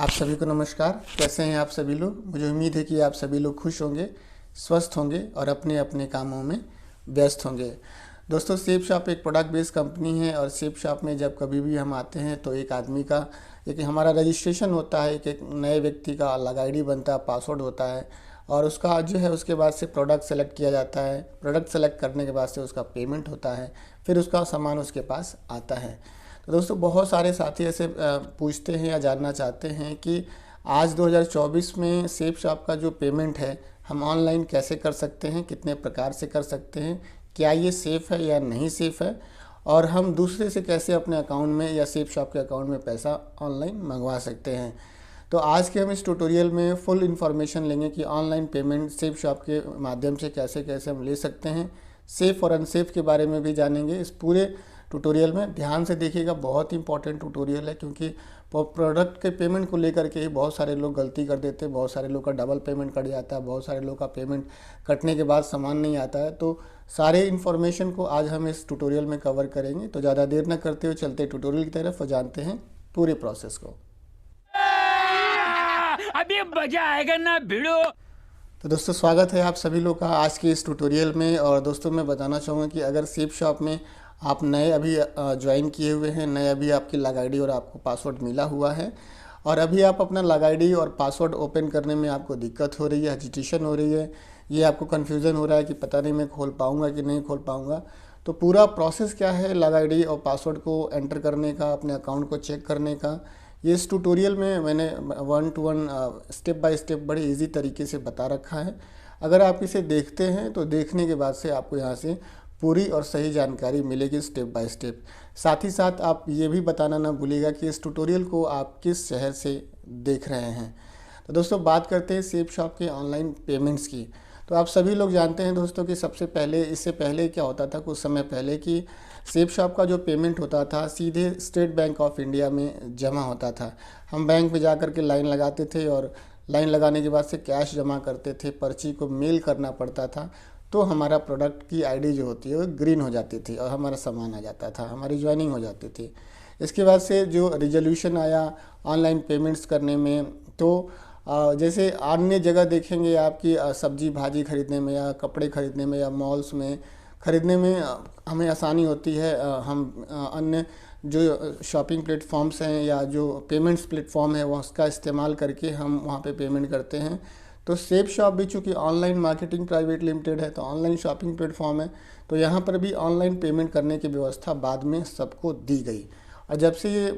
आप सभी को नमस्कार। कैसे हैं आप सभी लोग? मुझे उम्मीद है कि आप सभी लोग खुश होंगे, स्वस्थ होंगे और अपने अपने कामों में व्यस्त होंगे। दोस्तों, सेफ शॉप एक प्रोडक्ट बेस्ड कंपनी है और सेफ शॉप में जब कभी भी हम आते हैं तो एक आदमी का एक हमारा रजिस्ट्रेशन होता है, एक नए व्यक्ति का अलग आईडी बनता है, पासवर्ड होता है और उसका जो है उसके बाद से प्रोडक्ट सेलेक्ट किया जाता है। प्रोडक्ट सेलेक्ट करने के बाद से उसका पेमेंट होता है, फिर उसका सामान उसके पास आता है। तो दोस्तों, बहुत सारे साथी ऐसे पूछते हैं या जानना चाहते हैं कि आज 2024 में सेफ शॉप का जो पेमेंट है हम ऑनलाइन कैसे कर सकते हैं, कितने प्रकार से कर सकते हैं, क्या ये सेफ़ है या नहीं सेफ़ है, और हम दूसरे से कैसे अपने अकाउंट में या सेफ शॉप के अकाउंट में पैसा ऑनलाइन मंगवा सकते हैं। तो आज के हम इस ट्यूटोरियल में फुल इन्फॉर्मेशन लेंगे कि ऑनलाइन पेमेंट सेफ शॉप के माध्यम से कैसे कैसे हम ले सकते हैं। सेफ़ और अनसेफ़ के बारे में भी जानेंगे इस पूरे ट्यूटोरियल में। ध्यान से देखिएगा, बहुत ही इंपॉर्टेंट ट्यूटोरियल है क्योंकि प्रोडक्ट के पेमेंट को लेकर के ही बहुत सारे लोग गलती कर देते हैं। बहुत सारे लोग का डबल पेमेंट कट जाता है, बहुत सारे लोग का पेमेंट कटने के बाद सामान नहीं आता है। तो सारे इन्फॉर्मेशन को आज हम इस ट्यूटोरियल में कवर करेंगे। तो ज़्यादा देर न करते हुए चलते ट्यूटोरियल की तरफ और जानते हैं पूरे प्रोसेस को। अभी मजा आएगा ना भिड़ो। तो दोस्तों, स्वागत है आप सभी लोग का आज के इस ट्यूटोरियल में। और दोस्तों, मैं बताना चाहूँगा कि अगर सेफ शॉप में आप नए अभी ज्वाइन किए हुए हैं, नए अभी आपकी लॉग आईडी और आपको पासवर्ड मिला हुआ है और अभी आप अपना लॉग आईडी और पासवर्ड ओपन करने में आपको दिक्कत हो रही है, हेजिटेशन हो रही है, ये आपको कन्फ्यूज़न हो रहा है कि पता नहीं मैं खोल पाऊँगा कि नहीं खोल पाऊँगा, तो पूरा प्रोसेस क्या है लॉग आईडी और पासवर्ड को एंटर करने का, अपने अकाउंट को चेक करने का, ये इस ट्यूटोरियल में मैंने 1 to 1 स्टेप बाय स्टेप बड़े इजी तरीके से बता रखा है। अगर आप इसे देखते हैं तो देखने के बाद से आपको यहाँ से पूरी और सही जानकारी मिलेगी स्टेप बाय स्टेप। साथ ही साथ आप ये भी बताना ना भूलिएगा कि इस ट्यूटोरियल को आप किस शहर से देख रहे हैं। तो दोस्तों, बात करते हैं सेफ शॉप के ऑनलाइन पेमेंट्स की। तो आप सभी लोग जानते हैं दोस्तों कि सबसे पहले, इससे पहले क्या होता था कुछ समय पहले कि सेफ शॉप का जो पेमेंट होता था सीधे स्टेट बैंक ऑफ इंडिया में जमा होता था। हम बैंक में जा कर के लाइन लगाते थे और लाइन लगाने के बाद से कैश जमा करते थे, पर्ची को मेल करना पड़ता था, तो हमारा प्रोडक्ट की आईडी जो होती है वो ग्रीन हो जाती थी और हमारा सामान आ जाता था, हमारी ज्वाइनिंग हो जाती थी। इसके बाद से जो रिजोल्यूशन आया ऑनलाइन पेमेंट्स करने में, तो जैसे अन्य जगह देखेंगे आपकी सब्जी भाजी खरीदने में या कपड़े खरीदने में या मॉल्स में खरीदने में हमें आसानी होती है। हम अन्य जो शॉपिंग प्लेटफॉर्म्स हैं या जो पेमेंट्स प्लेटफॉर्म है वो उसका इस्तेमाल करके हम वहाँ पे पेमेंट करते हैं। तो सेफ शॉप भी चूँकि ऑनलाइन मार्केटिंग प्राइवेट लिमिटेड है तो ऑनलाइन शॉपिंग प्लेटफॉर्म है, तो यहाँ पर भी ऑनलाइन पेमेंट करने की व्यवस्था बाद में सबको दी गई। और जब से ये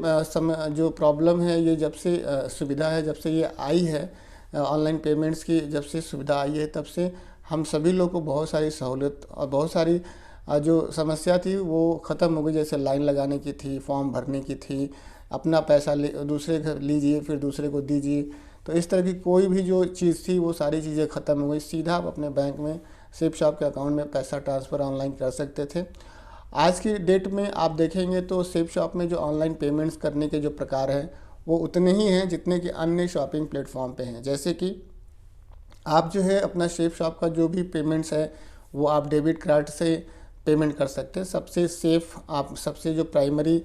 जो प्रॉब्लम है, ये जब से सुविधा है, जब से ये आई है ऑनलाइन पेमेंट्स की, जब से सुविधा आई है, तब से हम सभी लोग को बहुत सारी सहूलियत और बहुत सारी जो समस्या थी वो ख़त्म हो गई। जैसे लाइन लगाने की थी, फॉर्म भरने की थी, अपना पैसा दूसरे घर लीजिए फिर दूसरे को दीजिए, तो इस तरह की कोई भी जो चीज़ थी वो सारी चीज़ें ख़त्म हो गई। सीधा आप अपने बैंक में सेफ शॉप के अकाउंट में पैसा ट्रांसफ़र ऑनलाइन कर सकते थे। आज की डेट में आप देखेंगे तो सेफ शॉप में जो ऑनलाइन पेमेंट्स करने के जो प्रकार हैं वो उतने ही हैं जितने कि अन्य शॉपिंग प्लेटफॉर्म पे हैं। जैसे कि आप जो है अपना सेफ शॉप का जो भी पेमेंट्स है वो आप डेबिट कार्ड से पेमेंट कर सकते हैं। सबसे सेफ़, आप सबसे जो प्राइमरी,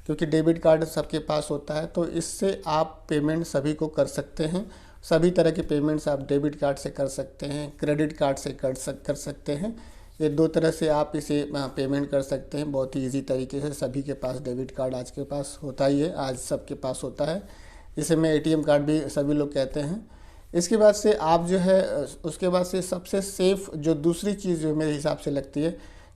क्योंकि डेबिट कार्ड सबके पास होता है तो इससे आप पेमेंट सभी को कर सकते हैं। सभी तरह के पेमेंट्स आप डेबिट कार्ड से कर सकते हैं, क्रेडिट कार्ड से कर सकते हैं। ये दो तरह से आप इसे पेमेंट कर सकते हैं बहुत ही ईजी तरीके से। सभी के पास डेबिट कार्ड आज के पास होता ही है, आज सबके पास होता है। इसे में एटीएम कार्ड भी सभी लोग कहते हैं। इसके बाद से आप जो है उसके बाद से सबसे सेफ़ जो दूसरी चीज़ जो मेरे हिसाब से लगती है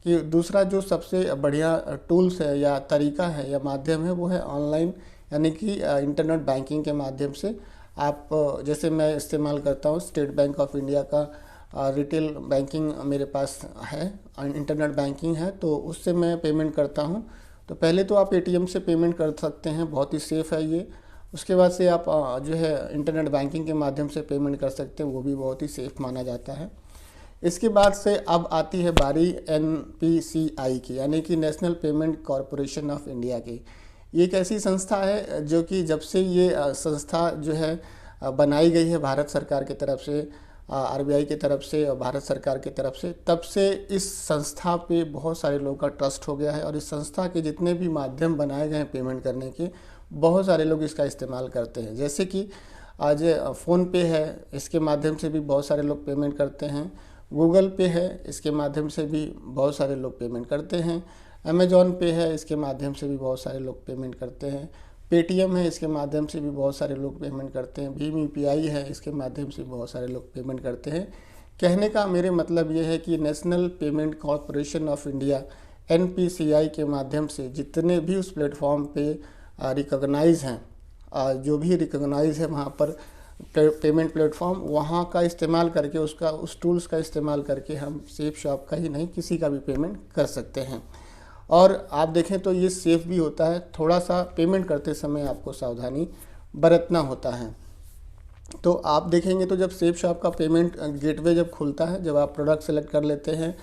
कि दूसरा जो सबसे बढ़िया टूल्स है या तरीका है या माध्यम है वो है ऑनलाइन, यानी कि इंटरनेट बैंकिंग के माध्यम से आप, जैसे मैं इस्तेमाल करता हूँ स्टेट बैंक ऑफ इंडिया का रिटेल बैंकिंग मेरे पास है, इंटरनेट बैंकिंग है, तो उससे मैं पेमेंट करता हूँ। तो पहले तो आप एटीएम से पेमेंट कर सकते हैं, बहुत ही सेफ़ है ये। उसके बाद से आप जो है इंटरनेट बैंकिंग के माध्यम से पेमेंट कर सकते हैं, वो भी बहुत ही सेफ़ माना जाता है। इसके बाद से अब आती है बारी NPCI की, यानी कि national payment corporation of India की। ये एक ऐसी संस्था है जो कि जब से ये संस्था जो है बनाई गई है भारत सरकार की तरफ से, RBI की तरफ से और भारत सरकार की तरफ से, तब से इस संस्था पे बहुत सारे लोगों का ट्रस्ट हो गया है और इस संस्था के जितने भी माध्यम बनाए गए हैं पेमेंट करने के, बहुत सारे लोग इसका इस्तेमाल करते हैं। जैसे कि आज फ़ोन पे है, इसके माध्यम से भी बहुत सारे लोग पेमेंट करते हैं। गूगल पे है, इसके माध्यम से भी बहुत सारे लोग पेमेंट करते हैं। अमेज़ॉन पे है, इसके माध्यम से भी बहुत सारे लोग पेमेंट करते हैं। पेटीएम है, इसके माध्यम से भी बहुत सारे लोग पेमेंट करते हैं। भीम यूपीआई है, इसके माध्यम से बहुत सारे लोग पेमेंट करते हैं। कहने का मेरे मतलब ये है कि national payment corporation of India NPCI के माध्यम से जितने भी उस प्लेटफॉर्म पे रिकॉग्नाइज़ हैं, जो भी रिकॉग्नाइज़ है वहाँ पर पेमेंट प्लेटफॉर्म, वहाँ का इस्तेमाल करके उस टूल्स का इस्तेमाल करके हम सेफ शॉप का ही नहीं किसी का भी पेमेंट कर सकते हैं। और आप देखें तो ये सेफ़ भी होता है। थोड़ा सा पेमेंट करते समय आपको सावधानी बरतना होता है। तो आप देखेंगे तो जब सेफ शॉप का पेमेंट गेटवे जब खुलता है, जब आप प्रोडक्ट सेलेक्ट कर लेते हैं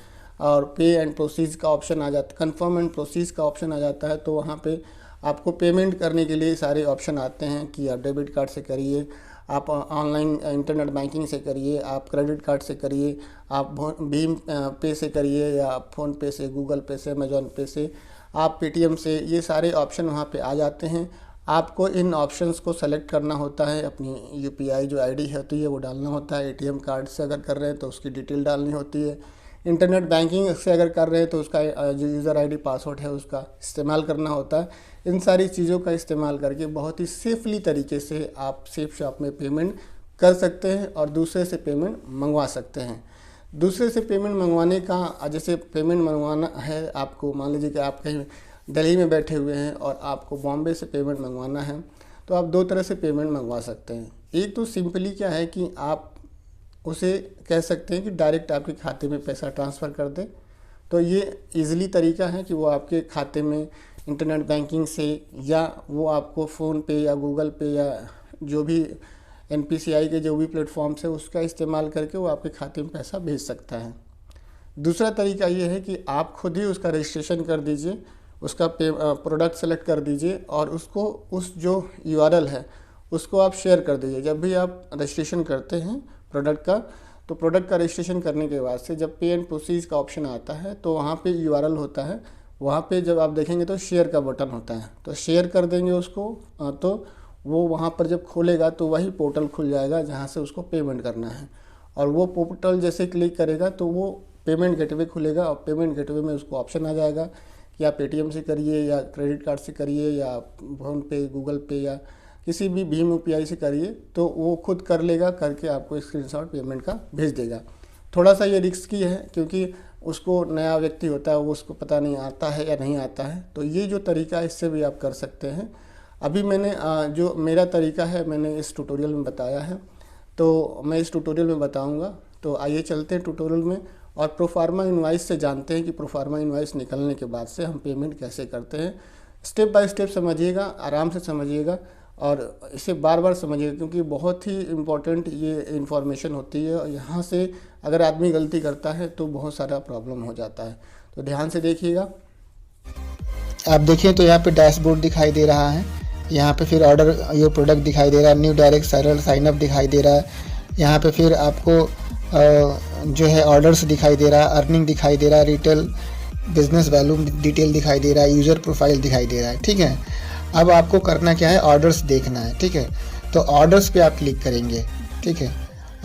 और पे एंड प्रोसीज का ऑप्शन आ जाता है, कन्फर्म एंड प्रोसीज का ऑप्शन आ जाता है, तो वहाँ पे आपको पेमेंट करने के लिए सारे ऑप्शन आते हैं कि आप डेबिट कार्ड से करिए, आप ऑनलाइन इंटरनेट बैंकिंग से करिए, आप क्रेडिट कार्ड से करिए, आप भीम पे से करिए, या आप फ़ोन पे से, गूगल पे से, अमेज़ॉन पे से, आप पेटीएम से, ये सारे ऑप्शन वहाँ पे आ जाते हैं। आपको इन ऑप्शंस को सेलेक्ट करना होता है, अपनी यूपीआई जो आईडी होती है वो डालना होता है। एटीएम कार्ड से अगर कर रहे हैं तो उसकी डिटेल डालनी होती है। इंटरनेट बैंकिंग से अगर कर रहे हैं तो उसका जो यूज़र आईडी पासवर्ड है उसका इस्तेमाल करना होता है। इन सारी चीज़ों का इस्तेमाल करके बहुत ही सेफली तरीके से आप सेफ शॉप में पेमेंट कर सकते हैं और दूसरे से पेमेंट मंगवा सकते हैं। दूसरे से पेमेंट मंगवाने का, जैसे पेमेंट मंगवाना है आपको, मान लीजिए कि आप कहीं दिल्ली में बैठे हुए हैं और आपको बॉम्बे से पेमेंट मंगवाना है, तो आप दो तरह से पेमेंट मंगवा सकते हैं। एक तो सिंपली क्या है कि आप उसे कह सकते हैं कि डायरेक्ट आपके खाते में पैसा ट्रांसफ़र कर दें, तो ये ईज़िली तरीका है कि वो आपके खाते में इंटरनेट बैंकिंग से, या वो आपको फ़ोन पे या गूगल पे या जो भी एनपीसीआई के जो भी प्लेटफॉर्म्स है उसका इस्तेमाल करके वो आपके खाते में पैसा भेज सकता है। दूसरा तरीका ये है कि आप खुद ही उसका रजिस्ट्रेशन कर दीजिए, उसका प्रोडक्ट सेलेक्ट कर दीजिए और उसको, उस जो यूआरएल है उसको आप शेयर कर दीजिए। जब भी आप रजिस्ट्रेशन करते हैं प्रोडक्ट का, तो प्रोडक्ट का रजिस्ट्रेशन करने के बाद से जब पे एंड प्रोसीज का ऑप्शन आता है तो वहाँ पे यूआरएल होता है, वहाँ पे जब आप देखेंगे तो शेयर का बटन होता है, तो शेयर कर देंगे उसको, तो वो वहाँ पर जब खोलेगा तो वही पोर्टल खुल जाएगा जहाँ से उसको पेमेंट करना है। और वो पोर्टल जैसे क्लिक करेगा तो वो पेमेंट गेटवे खुलेगा और पेमेंट गेटवे में उसको ऑप्शन आ जाएगा कि आप पेटीएम से करिए या क्रेडिट कार्ड से करिए या फ़ोन पे, गूगल पे या किसी भी भीम यूपीआई से करिए, तो वो खुद कर लेगा, करके आपको स्क्रीनशॉट पेमेंट का भेज देगा। थोड़ा सा ये रिस्की है क्योंकि उसको नया व्यक्ति होता है, वो उसको पता नहीं आता है या नहीं आता है, तो ये जो तरीका है इससे भी आप कर सकते हैं। अभी मैंने जो मेरा तरीका है मैंने इस ट्यूटोरियल में बताया है, तो मैं इस ट्यूटोरियल में बताऊंगा। तो आइए चलते हैं ट्यूटोरियल में और प्रोफार्मा इनवॉइस से जानते हैं कि प्रोफार्मा इनवॉइस निकलने के बाद से हम पेमेंट कैसे करते हैं। स्टेप बाय स्टेप समझिएगा, आराम से समझिएगा और इसे बार बार समझिएगा क्योंकि बहुत ही इम्पोर्टेंट ये इन्फॉर्मेशन होती है और यहाँ से अगर आदमी गलती करता है तो बहुत सारा प्रॉब्लम हो जाता है। तो ध्यान से देखिएगा। आप देखें तो यहाँ पे डैशबोर्ड दिखाई दे रहा है, यहाँ पे फिर ऑर्डर योर प्रोडक्ट दिखाई दे रहा है, न्यू डायरेक्ट सरल साइन अप दिखाई दे रहा है, यहाँ पे फिर आपको जो है ऑर्डर्स दिखाई दे रहा है, अर्निंग दिखाई दे रहा है, रिटेल बिजनेस वैल्यू डिटेल दिखाई दे रहा है, यूज़र प्रोफाइल दिखाई दे रहा है। ठीक है, अब आपको करना क्या है, ऑर्डर्स देखना है। ठीक है, तो ऑर्डर्स पे आप क्लिक करेंगे। ठीक है,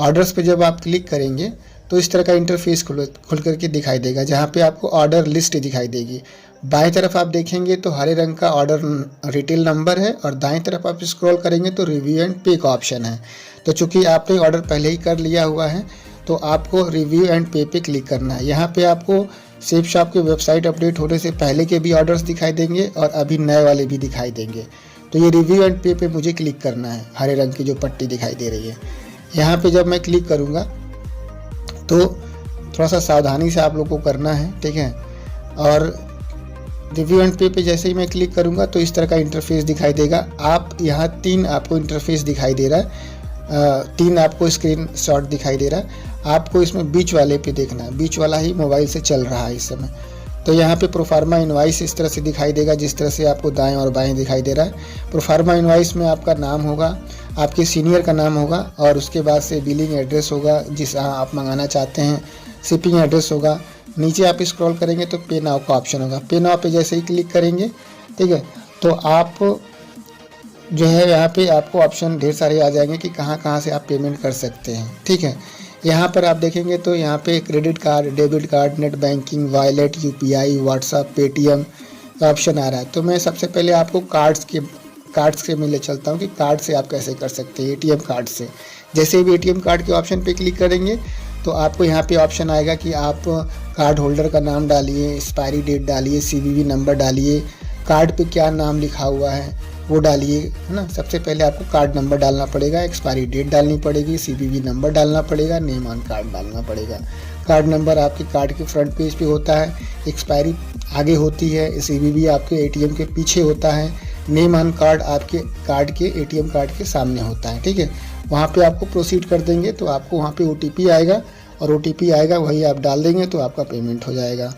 ऑर्डर्स पे जब आप क्लिक करेंगे तो इस तरह का इंटरफेस खुल करके दिखाई देगा, जहाँ पे आपको ऑर्डर लिस्ट दिखाई देगी। बाएं तरफ आप देखेंगे तो हरे रंग का ऑर्डर रिटेल नंबर है और दाएं तरफ आप स्क्रॉल करेंगे तो रिव्यू एंड पे का ऑप्शन है। तो चूंकि आपने ऑर्डर पहले ही कर लिया हुआ है तो आपको रिव्यू एंड पे पे क्लिक करना है। यहाँ पे आपको सेफ शॉप की वेबसाइट अपडेट होने से पहले के भी ऑर्डर्स दिखाई देंगे और अभी नए वाले भी दिखाई देंगे। तो ये रिव्यू एंड पे पे मुझे क्लिक करना है, हरे रंग की जो पट्टी दिखाई दे रही है। यहाँ पे जब मैं क्लिक करूँगा तो थोड़ा सा सावधानी से आप लोग को करना है। ठीक है, और रिव्यू एंड पे पे जैसे ही मैं क्लिक करूँगा तो इस तरह का इंटरफेस दिखाई देगा। आप यहाँ 3 आपको इंटरफेस दिखाई दे रहा है, 3 आपको स्क्रीन शॉट दिखाई दे रहा है। आपको इसमें बीच वाले पे देखना है, बीच वाला ही मोबाइल से चल रहा है इस समय। तो यहाँ पे प्रोफार्मा इनवॉइस इस तरह से दिखाई देगा, जिस तरह से आपको दाएं और बाएं दिखाई दे रहा है। प्रोफार्मा इनवॉइस में आपका नाम होगा, आपके सीनियर का नाम होगा और उसके बाद से बिलिंग एड्रेस होगा जिस आप मंगाना चाहते हैं, शिपिंग एड्रेस होगा। नीचे आप स्क्रॉल करेंगे तो पे नाउ का ऑप्शन होगा। पे नाउ पे जैसे ही क्लिक करेंगे, ठीक है, तो आप जो है यहाँ पे आपको ऑप्शन ढेर सारे आ जाएंगे कि कहाँ कहाँ से आप पेमेंट कर सकते हैं। ठीक है, यहाँ पर आप देखेंगे तो यहाँ पे credit card, debit card, net banking, wallet, UPI, WhatsApp, Paytm का ऑप्शन आ रहा है। तो मैं सबसे पहले आपको कार्ड्स के मैं ले चलता हूँ कि कार्ड से आप कैसे कर सकते हैं, एटीएम कार्ड से। जैसे भी एटीएम कार्ड के ऑप्शन पे क्लिक करेंगे तो आपको यहाँ पे ऑप्शन आएगा कि आप कार्ड होल्डर का नाम डालिए, एक्सपायरी डेट डालिए, सीवीवी नंबर डालिए, कार्ड पे क्या नाम लिखा हुआ है वो डालिए, है ना। सबसे पहले आपको कार्ड नंबर डालना पड़ेगा, एक्सपायरी डेट डालनी पड़ेगी, सीवीवी नंबर डालना पड़ेगा, नेम ऑन कार्ड डालना पड़ेगा। कार्ड नंबर आपके कार्ड के फ्रंट पेज पे होता है, एक्सपायरी आगे होती है, सीवीवी आपके एटीएम के पीछे होता है, नेम ऑन कार्ड आपके कार्ड के एटीएम कार्ड के सामने होता है। ठीक है, वहाँ पे आपको प्रोसीड कर देंगे तो आपको वहाँ पे ओटीपी आएगा और ओटीपी आएगा वही आप डाल देंगे तो आपका पेमेंट हो जाएगा।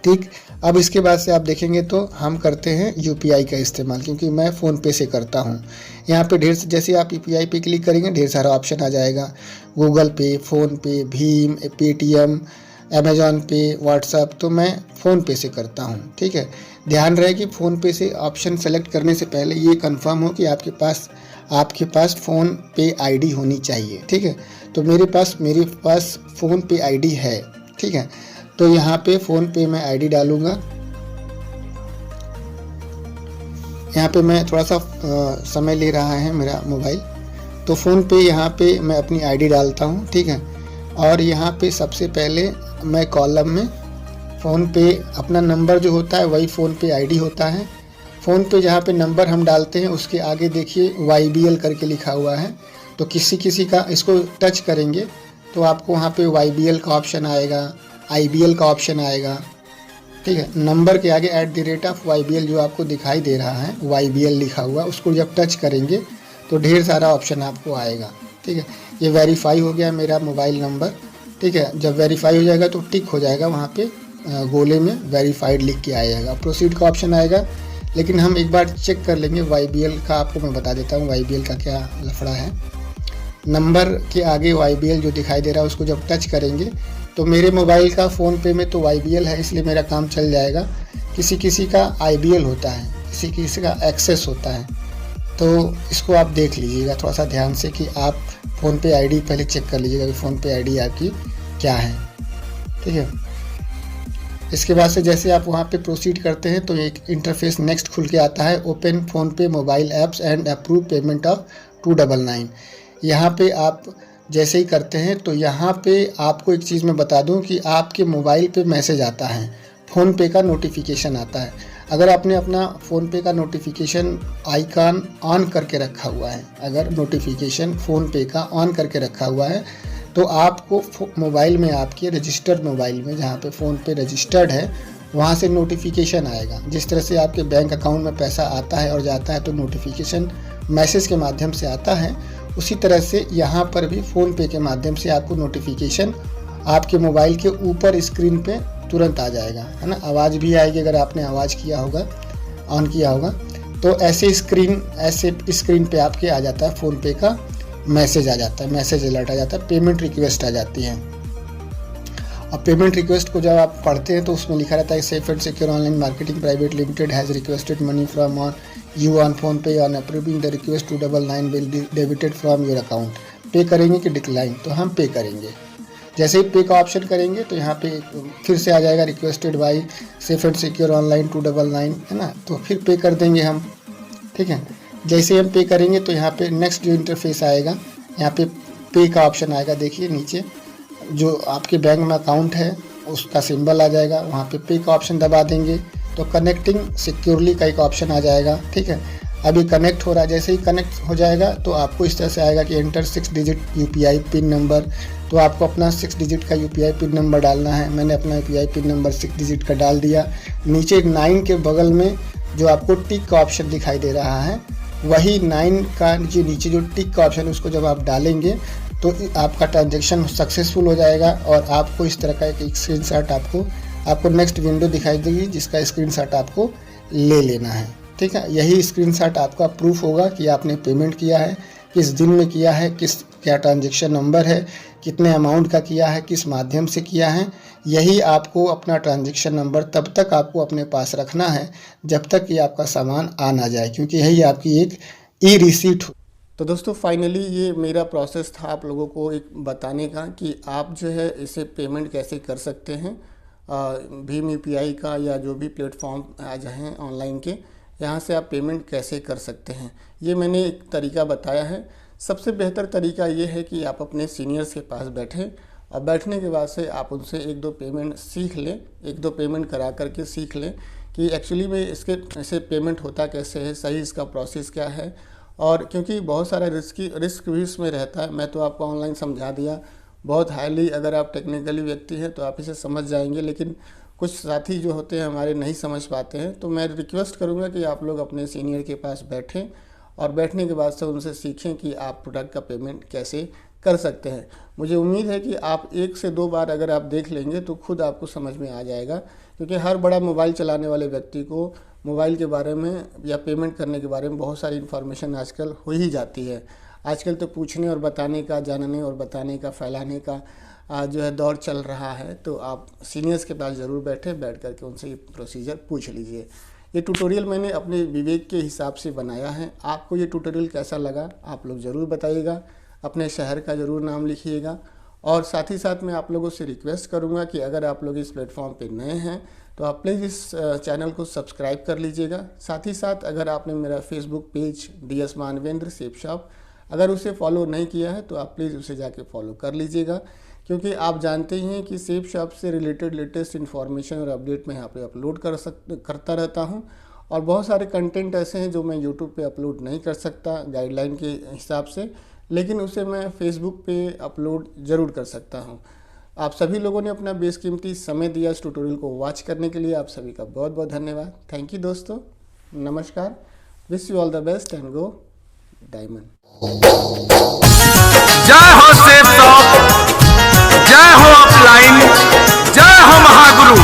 ठीक, अब इसके बाद से आप देखेंगे तो हम करते हैं यूपीआई का इस्तेमाल, क्योंकि मैं फ़ोन पे से करता हूँ। यहाँ पे जैसे आप यूपीआई पे क्लिक करेंगे ढेर सारा ऑप्शन आ जाएगा, गूगल पे, फ़ोन पे, भीम, पेटीएम, अमेजॉन पे, व्हाट्सअप। तो मैं फ़ोन पे से करता हूँ। ठीक है, ध्यान रहे कि फ़ोन पे से ऑप्शन सेलेक्ट करने से पहले ये कंफर्म हो कि आपके पास फ़ोन पे आईडी होनी चाहिए। ठीक है, तो मेरे पास फ़ोन पे आईडी है। ठीक है, तो यहाँ पे फ़ोन पे मैं आईडी डालूँगा। यहाँ पे मैं थोड़ा सा समय ले रहा है मेरा मोबाइल, तो फ़ोन पे यहाँ पे मैं अपनी आईडी डालता हूँ। ठीक है, और यहाँ पे सबसे पहले मैं कॉलम में फ़ोन पे अपना नंबर जो होता है वही फ़ोन पे आईडी होता है। फ़ोन पे जहाँ पे नंबर हम डालते हैं उसके आगे देखिए YBL करके लिखा हुआ है, तो किसी का इसको टच करेंगे तो आपको वहाँ पे YBL का ऑप्शन आएगा, IBL का ऑप्शन आएगा। ठीक है, नंबर के आगे @YBL जो आपको दिखाई दे रहा है YBL लिखा हुआ, उसको जब टच करेंगे तो ढेर सारा ऑप्शन आपको आएगा। ठीक है, ये वेरीफाई हो गया मेरा मोबाइल नंबर। ठीक है, जब वेरीफाई हो जाएगा तो टिक हो जाएगा, वहाँ पे गोले में वेरीफाइड लिख के आएगा, प्रोसीड का ऑप्शन आएगा। लेकिन हम एक बार चेक कर लेंगे YBL का, आपको मैं बता देता हूँ YBL का क्या लफड़ा है। नंबर के आगे YBL जो दिखाई दे रहा है उसको जब टच करेंगे तो मेरे मोबाइल का फ़ोन पे में तो YBL है इसलिए मेरा काम चल जाएगा। किसी का IBL होता है, किसी का एक्सेस होता है, तो इसको आप देख लीजिएगा थोड़ा सा ध्यान से कि आप फ़ोन पे आईडी पहले चेक कर लीजिएगा कि फ़ोन पे आईडी आपकी क्या है। ठीक है, इसके बाद से जैसे आप वहाँ पे प्रोसीड करते हैं तो एक इंटरफेस नेक्स्ट खुल के आता है, ओपन फ़ोन पे mobile apps and approve payment of 299। यहाँ पे आप जैसे ही करते हैं तो यहाँ पे आपको एक चीज़ मैं बता दूँ कि आपके मोबाइल पे मैसेज आता है, फ़ोन पे का नोटिफिकेशन आता है। अगर आपने अपना फ़ोन पे का नोटिफिकेशन आइकन ऑन करके रखा हुआ है, अगर नोटिफिकेशन फ़ोन पे का ऑन करके रखा हुआ है तो आपको मोबाइल में, आपके रजिस्टर्ड मोबाइल में जहाँ पे फ़ोन पे रजिस्टर्ड है वहाँ से नोटिफिकेशन आएगा। जिस तरह से आपके बैंक अकाउंट में पैसा आता है और जाता है तो नोटिफिकेशन मैसेज के माध्यम से आता है, उसी तरह से यहाँ पर भी फ़ोन पे के माध्यम से आपको नोटिफिकेशन आपके मोबाइल के ऊपर स्क्रीन पे तुरंत आ जाएगा, है ना। आवाज़ भी आएगी अगर आपने आवाज़ किया होगा, ऑन किया होगा, तो ऐसे स्क्रीन पे आपके आ जाता है फ़ोन पे का मैसेज आ जाता है, मैसेज अलर्ट आ जाता है, पेमेंट रिक्वेस्ट आ जाती है। और पेमेंट रिक्वेस्ट को जब आप पढ़ते हैं तो उसमें लिखा रहता है safe and secure online marketing private limited has requested money from you on PhonePe on approving the request 299 will debited from your account. Pay करेंगे कि डिक्लाइन, तो हम पे करेंगे। जैसे ही पे का ऑप्शन करेंगे तो यहाँ पे फिर से आ जाएगा requested by safe and secure online 299, है ना, तो फिर पे कर देंगे हम। ठीक है, जैसे हम पे करेंगे तो यहाँ पे नेक्स्ट जो इंटरफेस आएगा, यहाँ पे का ऑप्शन आएगा। देखिए नीचे जो आपके बैंक में अकाउंट है उसका सिंबल आ जाएगा, वहाँ पे का ऑप्शन दबा देंगे तो कनेक्टिंग सिक्योरली का एक ऑप्शन आ जाएगा। ठीक है, अभी कनेक्ट हो रहा है, जैसे ही कनेक्ट हो जाएगा तो आपको इस तरह से आएगा कि enter 6 digit UPI pin number. तो आपको अपना 6 डिजिट का UPI पिन नंबर डालना है। मैंने अपना UPI पिन नंबर 6 डिजिट का डाल दिया। नीचे 9 के बगल में जो आपको टिक का ऑप्शन दिखाई दे रहा है, वही 9 का नीचे जो टिक का ऑप्शन है उसको जब आप डालेंगे तो आपका ट्रांजेक्शन सक्सेसफुल हो जाएगा और आपको इस तरह का एक स्क्रीनशॉट आपको नेक्स्ट विंडो दिखाई देगी जिसका स्क्रीनशॉट आपको ले लेना है। ठीक है, यही स्क्रीनशॉट आपका प्रूफ होगा कि आपने पेमेंट किया है, किस दिन में किया है, किस क्या ट्रांजैक्शन नंबर है, कितने अमाउंट का किया है, किस माध्यम से किया है। यही आपको अपना ट्रांजैक्शन नंबर तब तक आपको अपने पास रखना है जब तक कि आपका सामान आ ना जाए, क्योंकि यही आपकी एक ई रिसीट। तो दोस्तों फाइनली ये मेरा प्रोसेस था आप लोगों को एक बताने का कि आप जो है इसे पेमेंट कैसे कर सकते हैं। भीम यूपीआई का या जो भी प्लेटफॉर्म आ जाए ऑनलाइन के, यहाँ से आप पेमेंट कैसे कर सकते हैं, ये मैंने एक तरीका बताया है। सबसे बेहतर तरीका ये है कि आप अपने सीनियर्स के पास बैठें और बैठने के बाद से आप उनसे एक दो पेमेंट सीख लें, एक दो पेमेंट करा करके सीख लें कि एक्चुअली में इसके ऐसे पेमेंट होता कैसे है, सही इसका प्रोसेस क्या है। और क्योंकि बहुत सारा रिस्क भी इसमें रहता है, मैं तो आपको ऑनलाइन समझा दिया। बहुत हाईली अगर आप टेक्निकली व्यक्ति हैं तो आप इसे समझ जाएंगे, लेकिन कुछ साथी जो होते हैं हमारे नहीं समझ पाते हैं। तो मैं रिक्वेस्ट करूंगा कि आप लोग अपने सीनियर के पास बैठें और बैठने के बाद से उनसे सीखें कि आप प्रोडक्ट का पेमेंट कैसे कर सकते हैं। मुझे उम्मीद है कि आप 1 से 2 बार अगर आप देख लेंगे तो खुद आपको समझ में आ जाएगा, क्योंकि हर बड़ा मोबाइल चलाने वाले व्यक्ति को मोबाइल के बारे में या पेमेंट करने के बारे में बहुत सारी इन्फॉर्मेशन आजकल हो ही जाती है। आजकल तो पूछने और बताने का, जानने और बताने का, फैलाने का जो है दौर चल रहा है। तो आप सीनियर्स के पास ज़रूर बैठ करके उनसे ये प्रोसीजर पूछ लीजिए। ये ट्यूटोरियल मैंने अपने विवेक के हिसाब से बनाया है। आपको ये ट्यूटोरियल कैसा लगा आप लोग ज़रूर बताइएगा, अपने शहर का ज़रूर नाम लिखिएगा। और साथ ही साथ मैं आप लोगों से रिक्वेस्ट करूंगा कि अगर आप लोग इस प्लेटफॉर्म पे नए हैं तो आप प्लीज़ इस चैनल को सब्सक्राइब कर लीजिएगा। साथ ही साथ अगर आपने मेरा फेसबुक पेज DS मानवेंद्र सेप शॉप अगर उसे फॉलो नहीं किया है तो आप प्लीज़ उसे जाके फॉलो कर लीजिएगा, क्योंकि आप जानते ही हैं कि सेप शॉप से रिलेटेड लेटेस्ट इन्फॉर्मेशन और अपडेट मैं यहाँ पे अपलोड करता रहता हूँ। और बहुत सारे कंटेंट ऐसे हैं जो मैं यूट्यूब पे अपलोड नहीं कर सकता गाइडलाइन के हिसाब से, लेकिन उसे मैं फेसबुक पे अपलोड ज़रूर कर सकता हूँ। आप सभी लोगों ने अपना बेशकीमती समय दिया इस ट्यूटोरियल को वॉच करने के लिए, आप सभी का बहुत बहुत धन्यवाद। थैंक यू दोस्तों, नमस्कार, wish you all the best and go diamond. जय हो सेप शॉप, जय हो ऑफलाइन।